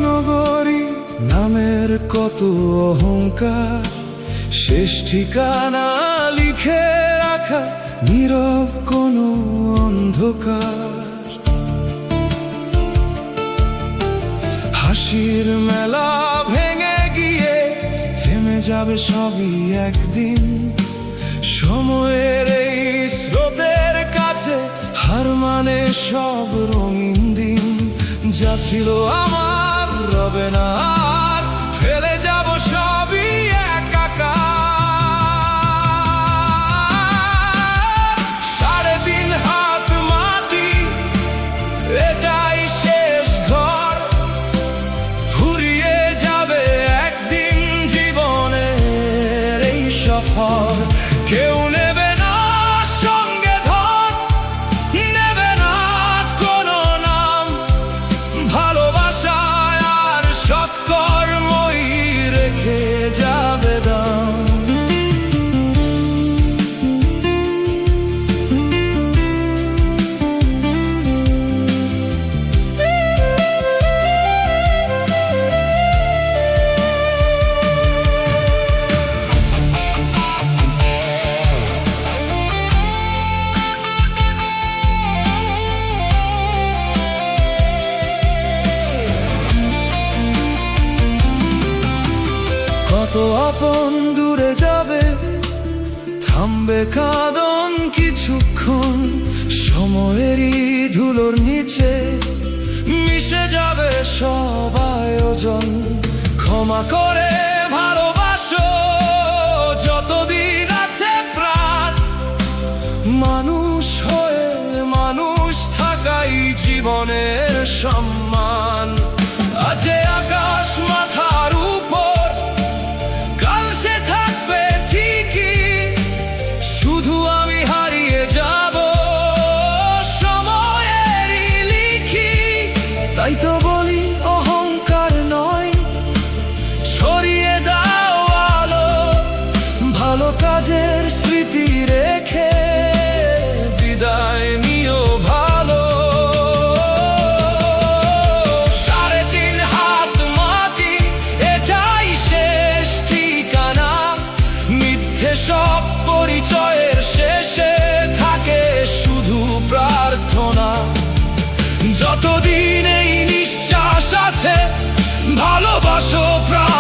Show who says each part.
Speaker 1: নগরী নামের কত অহংকার, শেষ ঠিকানা লিখে রাখা নীরব কোনো অন্ধকার। হাসির মেলা ভেঙে গিয়ে থেমে যাবে সবই একদিন, সময়ের এই স্রোতের কাছে হার মানে সব রঙিন দিন। যা ছিল আমার রবে না আর, ফেলে যাব সবই একাকার। 3.5 হাত মাটি এটাই শেষ ঘর, ফুরিয়ে যাবে একদিন জীবনের এই সফর। কেউ নেবে না সঙ্গে ধর, নেবে না কোনো নাম, ভালোবাসায় আর সৎকর্মই রেখে যাবে দাম। কত আপন দূরে যাবে, থামবে কাঁদন কিছুক্ষণ, সময়েরই ধুলোর নিচে মিশে যাবে সব আয়োজন। ক্ষমা করে ভালোবাসো যতদিন আছে প্রাণ, মানুষ হয়ে মানুষ থাকাই জীবনের সম্মান। আজ আকাশ মাথার উপর, কাল সে থাকবে ঠিকই, শুধু আমি হারিয়ে যাব সময়েরই লিখি। তাই তো বলি অহংকার নয়, ছড়িয়ে দাও আলো, ভালো কাজের স্মৃতি রেখে বিদায় নিও ভালো। 3.5 হাত মাটি এটাই শেষ ঠিকানা, মিথ্যে সব পরিচয়ের শেষে থাকে শুধু প্রার্থনা। যতদিন এই নিঃশ্বাস আছে ভালোবাসো প্রাণ।